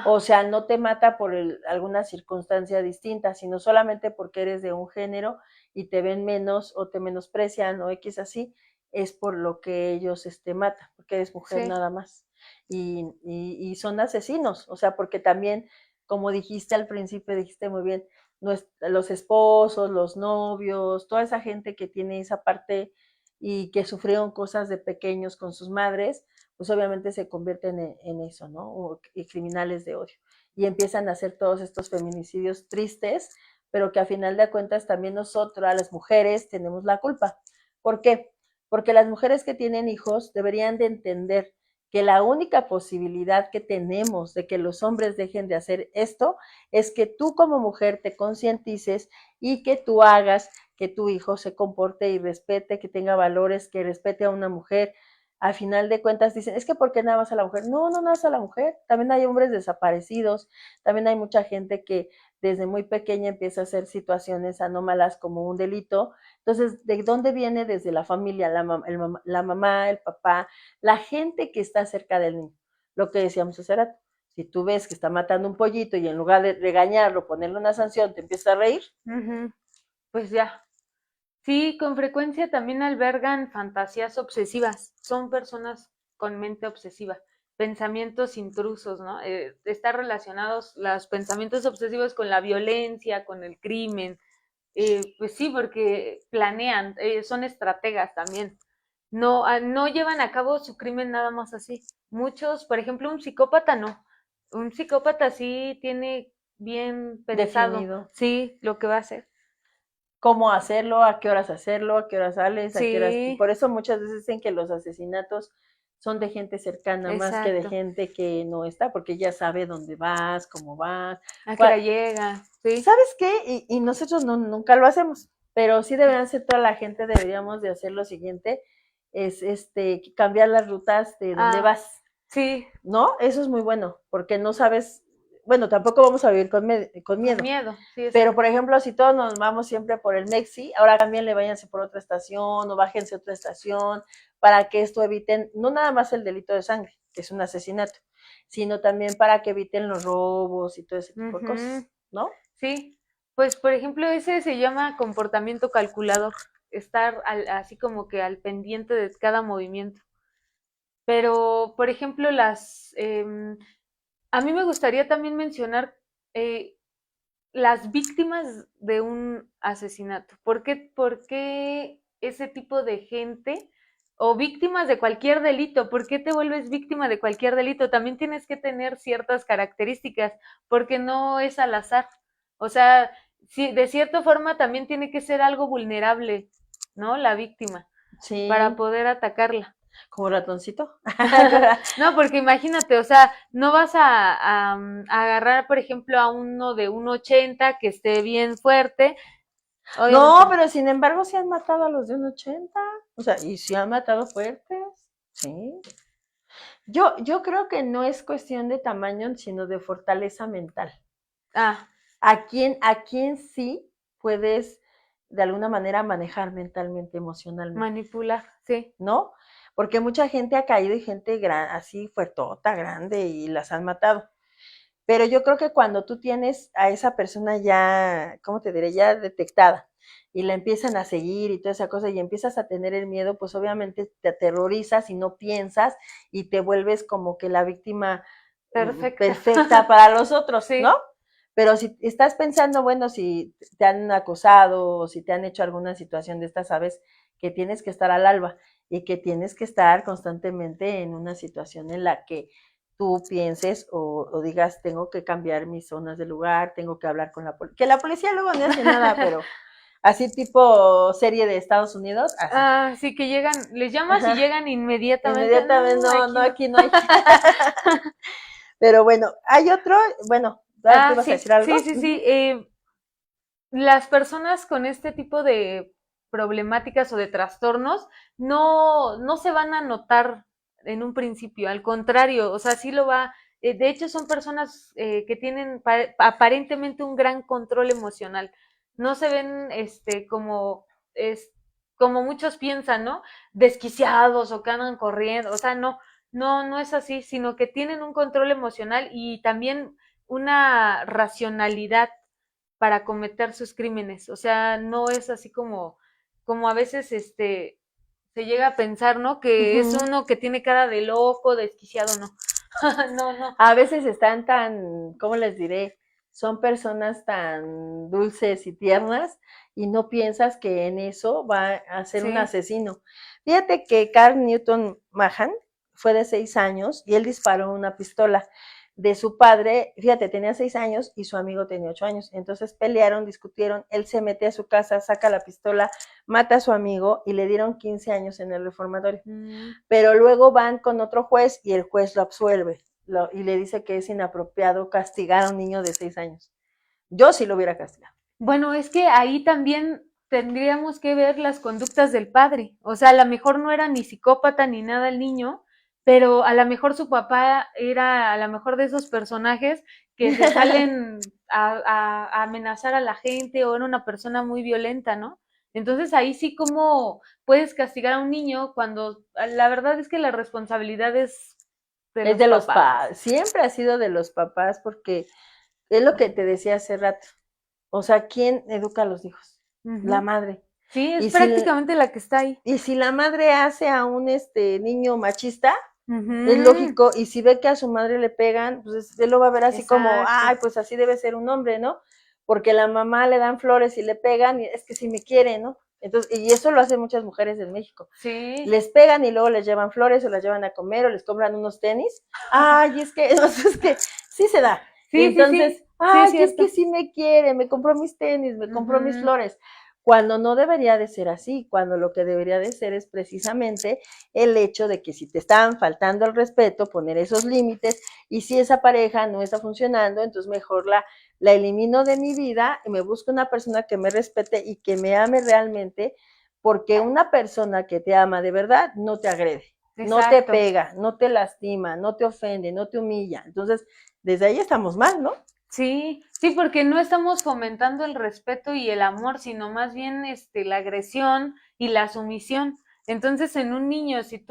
O sea, no te mata por alguna circunstancia distinta, sino solamente porque eres de un género y te ven menos o te menosprecian o X así, es por lo que ellos matan, porque eres mujer nada más. Y son asesinos, o sea, porque también, como dijiste al principio, dijiste muy bien, los esposos, los novios, toda esa gente que tiene esa parte y que sufrieron cosas de pequeños con sus madres, pues obviamente se convierten en eso, ¿no? O criminales de odio. Y empiezan a hacer todos estos feminicidios tristes, pero que a final de cuentas también nosotras, las mujeres, tenemos la culpa. ¿Por qué? Porque las mujeres que tienen hijos deberían de entender que la única posibilidad que tenemos de que los hombres dejen de hacer esto es que tú como mujer te concientices y que tú hagas que tu hijo se comporte y respete, que tenga valores, que respete a una mujer. Al final de cuentas dicen, es que ¿por qué nada más a la mujer? No, no nada más a la mujer. También hay hombres desaparecidos, también hay mucha gente que desde muy pequeña empieza a hacer situaciones anómalas como un delito. Entonces, ¿de dónde viene? Desde la familia, la mamá, el papá, la gente que está cerca del niño. Lo que decíamos hace rato. Si tú ves que está matando un pollito y en lugar de regañarlo, ponerle una sanción, te empieza a reír. Pues ya. Sí, con frecuencia también albergan fantasías obsesivas. Son personas con mente obsesiva, pensamientos intrusos, ¿no? Están relacionados los pensamientos obsesivos con la violencia, con el crimen. Pues sí, porque planean, son estrategas también. No, no llevan a cabo su crimen nada más así. Muchos, por ejemplo, un psicópata no. Un psicópata sí tiene bien pensado, definido, sí, lo que va a hacer. cómo hacerlo, a qué horas hacerlo, a qué horas sales, a qué horas. Sí, Por eso muchas veces dicen que los asesinatos son de gente cercana más que de exacto. gente que no está, porque ya sabe dónde vas, cómo vas. ¿A qué hora llega? Sí. ¿Sabes qué? Y nosotros no, nunca lo hacemos, pero sí deberían ser toda la gente, deberíamos de hacer lo siguiente, es cambiar las rutas de dónde vas. Sí. ¿No? Eso es muy bueno, porque no sabes, bueno, tampoco vamos a vivir con miedo. Con miedo, sí, Pero, por ejemplo, si todos nos vamos siempre por el Mexi, ahora también le váyanse por otra estación o bájense otra estación para que esto eviten, no nada más el delito de sangre, que es un asesinato, sino también para que eviten los robos y todo ese tipo de cosas, ¿no? Sí, pues por ejemplo ese se llama comportamiento calculador, estar así como que al pendiente de cada movimiento. Pero, por ejemplo, a mí me gustaría también mencionar eh, las víctimas de un asesinato. Por qué ese tipo de gente o víctimas de cualquier delito? ¿Por qué te vuelves víctima de cualquier delito? También tienes que tener ciertas características, porque no es al azar. O sea, sí, de cierta forma también tiene que ser algo vulnerable, ¿no? La víctima, para Sí, poder atacarla. como ratoncito. No, porque imagínate, o sea, no vas a agarrar, por ejemplo, a uno de 1,80 que esté bien fuerte. No, Obviamente. pero sin embargo sí han matado a los de un 80, o sea, y sí han matado fuertes, sí. Yo creo que no es cuestión de tamaño, sino de fortaleza mental. Ah, ¿A quién sí puedes de alguna manera manejar mentalmente, emocionalmente? manipular, sí. ¿No? Porque mucha gente ha caído y gente así fuertota, grande y las han matado. Pero yo creo que cuando tú tienes a esa persona ya, ¿cómo te diré? Ya detectada y la empiezan a seguir y toda esa cosa y empiezas a tener el miedo, pues obviamente te aterrorizas y no piensas y te vuelves como que la víctima Perfecta. perfecta para los otros, Sí. ¿no? Pero si estás pensando, bueno, si te han acosado o si te han hecho alguna situación de estas, sabes que tienes que estar al alba y que tienes que estar constantemente en una situación en la que tú pienses o digas, tengo que cambiar mis zonas de lugar, tengo que hablar con la policía. Que la policía luego no hace nada, pero así tipo serie de Estados Unidos, así. Ah, sí, que llegan, les llamas y llegan inmediatamente. Inmediatamente, No, no, aquí aquí no hay. Pero bueno, hay otro, bueno, ¿te ibas a sí, decir algo? sí, sí, sí. Las personas con este tipo de problemáticas o de trastornos no se van a notar en un principio, al contrario, o sea, sí lo va, De hecho, son personas que tienen aparentemente un gran control emocional. No se ven como muchos piensan, ¿no? Desquiciados o que andan corriendo. O sea, no es así, sino que tienen un control emocional y también una racionalidad para cometer sus crímenes. O sea, no es así como a veces se llega a pensar, ¿no? Que es uno que tiene cara de loco, desquiciado, no. No. A veces están tan, ¿cómo les diré? Son personas tan dulces y tiernas y no piensas que en eso va a ser un Sí. asesino. Fíjate que Carl Newton Mahan fue de 6 años y él disparó una pistola de su padre. Fíjate, tenía 6 años y su amigo tenía 8 años. Entonces pelearon, discutieron, él se mete a su casa, saca la pistola, mata a su amigo y le dieron 15 años en el reformatorio. Pero luego van con otro juez y el juez lo absuelve y le dice que es inapropiado castigar a un niño de 6 años. Yo sí lo hubiera castigado. Bueno, es que ahí también tendríamos que ver las conductas del padre. O sea, a lo mejor no era ni psicópata ni nada el niño, pero a lo mejor su papá era a lo mejor de esos personajes que se salen a amenazar a la gente o era una persona muy violenta, ¿no? Entonces ahí sí como puedes castigar a un niño cuando la verdad es que la responsabilidad es de Es los de los papás. siempre ha sido de los papás porque es lo que te decía hace rato. O sea, ¿quién educa a los hijos? La Ujú. madre. Sí, es Y si, prácticamente la que está ahí. y si la madre hace a un niño machista, es Ujú. lógico, y si ve que a su madre le pegan, pues él lo va a ver así como, Exacto. ay, pues así debe ser un hombre, ¿no? Porque la mamá le dan flores y le pegan, y es que si me quiere, ¿no? Entonces, y eso lo hacen muchas mujeres en México. Sí. Les pegan y luego les llevan flores o las llevan a comer o les compran unos tenis. Ay, es que, es que sí se da. Y Sí, sí, entonces, sí. Sí, es ay, es cierto. que sí me quiere, me compró mis tenis, me compró mis Ujú. flores. Cuando no debería de ser así, cuando lo que debería de ser es precisamente el hecho de que si te están faltando el respeto, poner esos límites, y si esa pareja no está funcionando, entonces mejor la elimino de mi vida y me busco una persona que me respete y que me ame realmente, porque una persona que te ama de verdad no te agrede, no te Exacto. pega, no te lastima, no te ofende, no te humilla. Entonces, desde ahí estamos mal, ¿no? Sí, sí, porque no estamos fomentando el respeto y el amor, sino más bien la agresión y la sumisión. Entonces, en un niño, si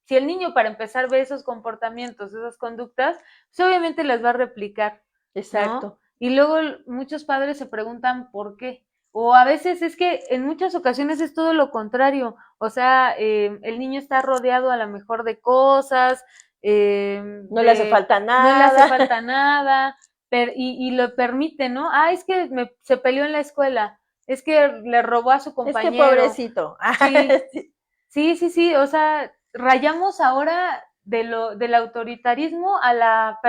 el niño para empezar ve esos comportamientos, esas conductas, pues obviamente las va a replicar, ¿no? Exacto. Y luego muchos padres se preguntan por qué. O a veces es que en muchas ocasiones es todo lo contrario. O sea, el niño está rodeado a lo mejor de cosas, No le hace de falta no le hace nada. falta nada, y lo permite, ¿no? Ah, es que se peleó en la escuela, es que le robó a su Es que compañero. pobrecito. Sí, sí, o sea, rayamos ahora del autoritarismo a la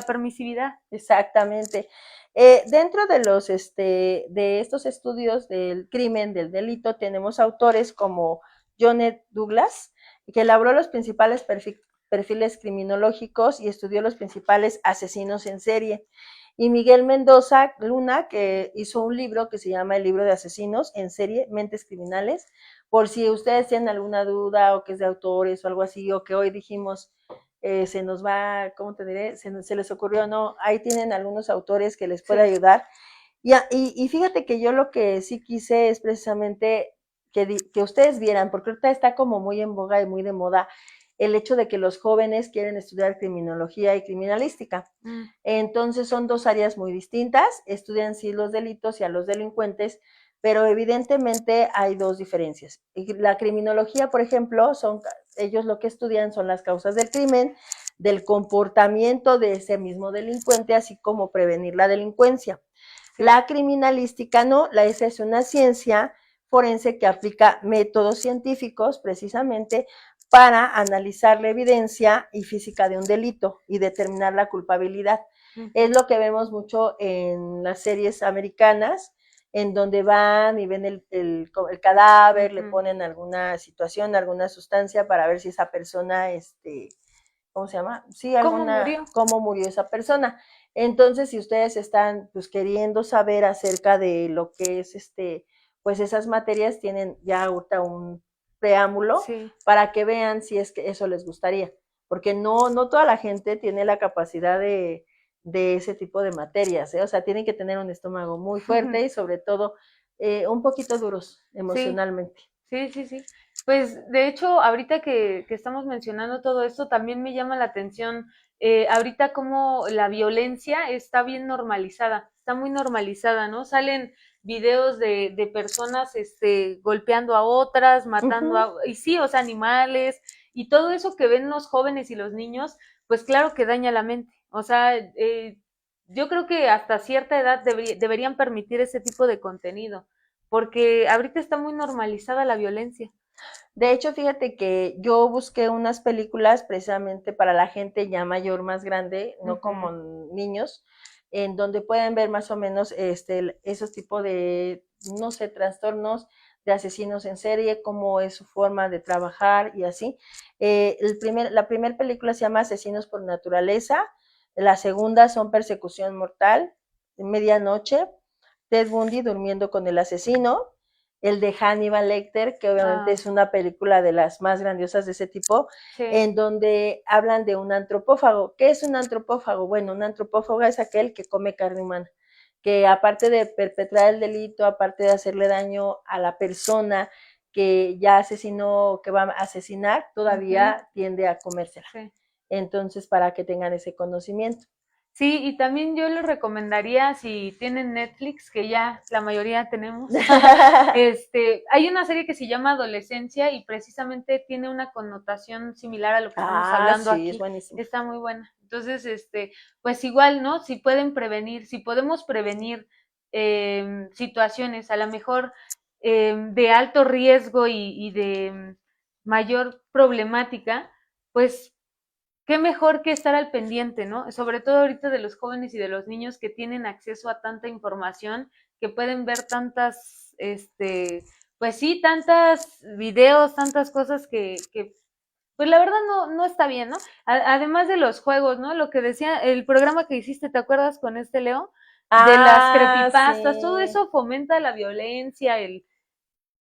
permisividad. Exactamente. Dentro de de estos estudios del crimen, del delito, tenemos autores como John Douglas, que elaboró los principales perfiles criminológicos y estudió los principales asesinos en serie. Y Miguel Mendoza Luna, que hizo un libro que se llama El libro de asesinos en serie, Mentes Criminales, por si ustedes tienen alguna duda o que es de autores o algo así, o que hoy dijimos se nos va, ¿cómo te diré? Se les ocurrió, no, ahí tienen algunos autores que les puede Sí. ayudar. Y fíjate que yo lo que sí quise es precisamente que ustedes vieran, porque ahorita está como muy en boga y muy de moda el hecho de que los jóvenes quieren estudiar criminología y criminalística. Entonces son dos áreas muy distintas, estudian sí los delitos y a los delincuentes, pero evidentemente hay dos diferencias. La criminología, por ejemplo, ellos lo que estudian son las causas del crimen, del comportamiento de ese mismo delincuente, así como prevenir la delincuencia. Sí. La criminalística no, esa es una ciencia forense que aplica métodos científicos precisamente para analizar la evidencia y física de un delito y determinar la culpabilidad. Es lo que vemos mucho en las series americanas, en donde van y ven el cadáver, le ponen alguna situación, alguna sustancia para ver si esa persona, ¿cómo se llama? Sí, ¿Cómo murió? cómo murió esa persona. Entonces, si ustedes están pues queriendo saber acerca de lo que es pues esas materias tienen ya ahorita un preámbulo Sí. para que vean si es que eso les gustaría. porque no toda la gente tiene la capacidad de ese tipo de materias, ¿eh? O sea, tienen que tener un estómago muy fuerte y sobre todo un poquito duros Sí, emocionalmente. sí, sí, sí. Pues de hecho, ahorita que estamos mencionando todo esto, también me llama la atención ahorita como la violencia está bien normalizada, está muy normalizada, ¿no? Salen videos de personas golpeando a otras, matando Ujú. a, y sí, o sea, animales, y todo eso que ven los jóvenes y los niños, pues claro que daña la mente. O sea, yo creo que hasta cierta edad deberían permitir ese tipo de contenido porque ahorita está muy normalizada la violencia. De hecho, fíjate que yo busqué unas películas precisamente para la gente ya mayor, más grande, no como Ujú. niños, en donde pueden ver más o menos esos tipos de, no sé, trastornos de asesinos en serie, cómo es su forma de trabajar y así. La primera película se llama Asesinos por Naturaleza, la segunda son Persecución Mortal, Medianoche, Ted Bundy durmiendo con el asesino, el de Hannibal Lecter, que obviamente Ah, es una película de las más grandiosas de ese tipo, sí. en donde hablan de un antropófago. ¿Qué es un antropófago? Bueno, un antropófago es aquel que come carne humana, que aparte de perpetrar el delito, aparte de hacerle daño a la persona que ya asesinó, que va a asesinar, Ujú, todavía tiende a comérsela. sí. Entonces, para que tengan ese conocimiento. Sí, y también yo les recomendaría, si tienen Netflix, que ya la mayoría tenemos, hay una serie que se llama Adolescencia y precisamente tiene una connotación similar a lo que estamos Ah, hablando sí, es aquí. buenísimo. Está muy buena. Entonces, pues igual, ¿no? Si pueden prevenir, si podemos prevenir situaciones a lo mejor de alto riesgo y de mayor problemática, pues qué mejor que estar al pendiente, ¿no? Sobre todo ahorita de los jóvenes y de los niños que tienen acceso a tanta información, que pueden ver tantas, pues sí, tantas videos, tantas cosas que pues la verdad no está bien, ¿no? Además de los juegos, ¿no? Lo que decía el programa que hiciste, ¿te acuerdas con este Leo? De las Ah, creepypastas, todo sí. eso fomenta la violencia,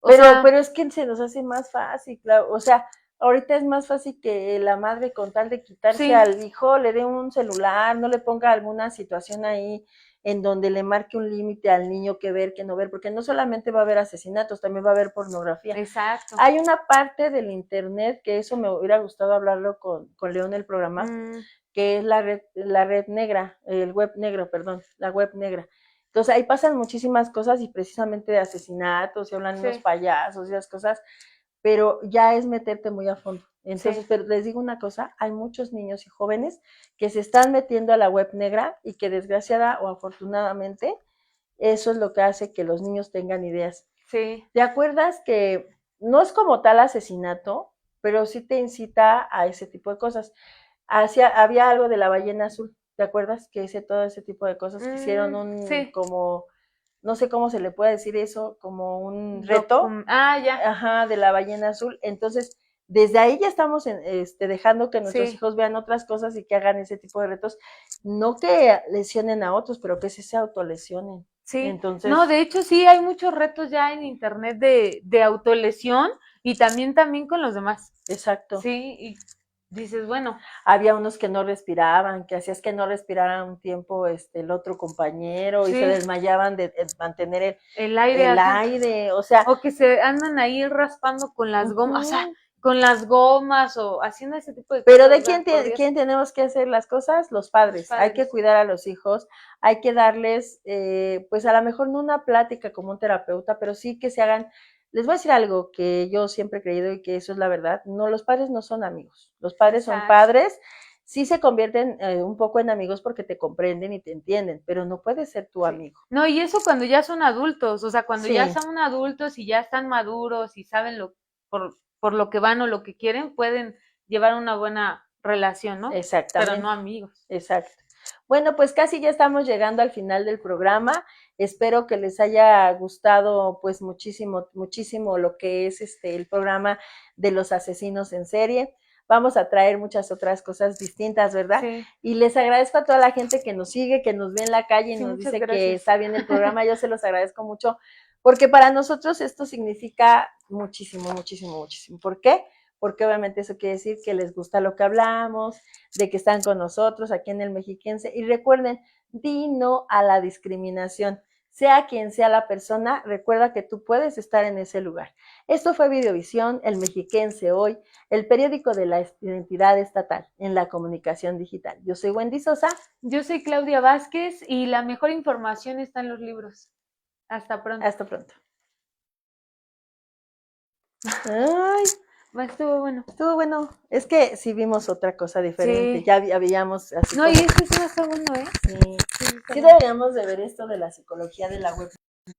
o sea, Pero es que se nos hace más fácil, claro. O sea, ahorita es más fácil que la madre con tal de quitarse sí, al hijo le dé un celular, no le ponga alguna situación ahí en donde le marque un límite al niño que ver, que no ver, porque no solamente va a haber asesinatos, también va a haber pornografía. exacto. Hay una parte del internet que eso me hubiera gustado hablarlo con León en el programa, Mm, que es la red negra, el web negro, perdón, la web negra. Entonces ahí pasan muchísimas cosas y precisamente de asesinatos y hablan unos sí, payasos y esas cosas, pero ya es meterte muy a fondo. Entonces, sí. pero les digo una cosa, hay muchos niños y jóvenes que se están metiendo a la web negra y que desgraciada o afortunadamente eso es lo que hace que los niños tengan ideas. Sí. ¿Te acuerdas que no es como tal asesinato, pero sí te incita a ese tipo de cosas? Había algo de la ballena azul, ¿te acuerdas? Que hice todo ese tipo de cosas, que hicieron un Sí. como, no sé cómo se le puede decir eso, como un reto, Ya. ajá, de la ballena azul. Entonces, desde ahí ya estamos dejando que nuestros Sí. hijos vean otras cosas y que hagan ese tipo de retos, no que lesionen a otros, pero que sí se autolesionen. Sí. No, Entonces, de hecho sí hay muchos retos ya en internet de autolesión y también con los demás. exacto. Sí, y dices, bueno, Había unos que no respiraban, que hacías que no respiraran un tiempo el otro compañero y se sí, desmayaban de mantener el aire el así. aire, o sea, O que se andan ahí raspando con las gomas, o sea, uh-huh. con las gomas o haciendo ese tipo de Pero cosas, ¿de o sea, por Dios, quién tenemos que hacer las cosas? Los los padres. Hay que padres. cuidar a los hijos, hay que darles, pues a lo mejor no una plática como un terapeuta, pero sí que se hagan. Les voy a decir algo que yo siempre he creído y que eso es la verdad. No, los padres no son amigos. Los padres son Exacto. padres. Sí se convierten un poco en amigos porque te comprenden y te entienden, pero no puede ser tu Sí. amigo. No, y eso cuando ya son adultos, o sea, cuando ya Sí, son adultos y ya están maduros y saben por lo que van o lo que quieren, pueden llevar una buena relación, ¿no? Pero no exactamente. amigos. Exacto. Bueno, pues casi ya estamos llegando al final del programa. Espero que les haya gustado pues muchísimo, muchísimo lo que es el programa de los asesinos en serie. Vamos a traer muchas otras cosas distintas, ¿verdad? Sí, Y les agradezco a toda la gente que nos sigue, que nos ve en la calle y sí, nos muchas dice que gracias. está bien el programa. Yo se los agradezco mucho porque para nosotros esto significa muchísimo, muchísimo, muchísimo. ¿Por qué? porque obviamente eso quiere decir que les gusta lo que hablamos, de que están con nosotros aquí en el Mexiquense. Y recuerden, di no a la discriminación. Sea quien sea la persona, recuerda que tú puedes estar en ese lugar. Esto fue Videovisión, el Mexiquense hoy, el periódico de la identidad estatal en la comunicación digital. Yo soy Wendy Sosa. Yo soy Claudia Vázquez y la mejor información está en los libros. Hasta pronto. Hasta pronto. Ay, Estuvo bueno. Estuvo bueno. Es que sí vimos otra cosa diferente. Sí. Ya habíamos así No, como... y este sí está bueno, ¿eh? Sí, sí deberíamos de ver esto de la psicología de la web.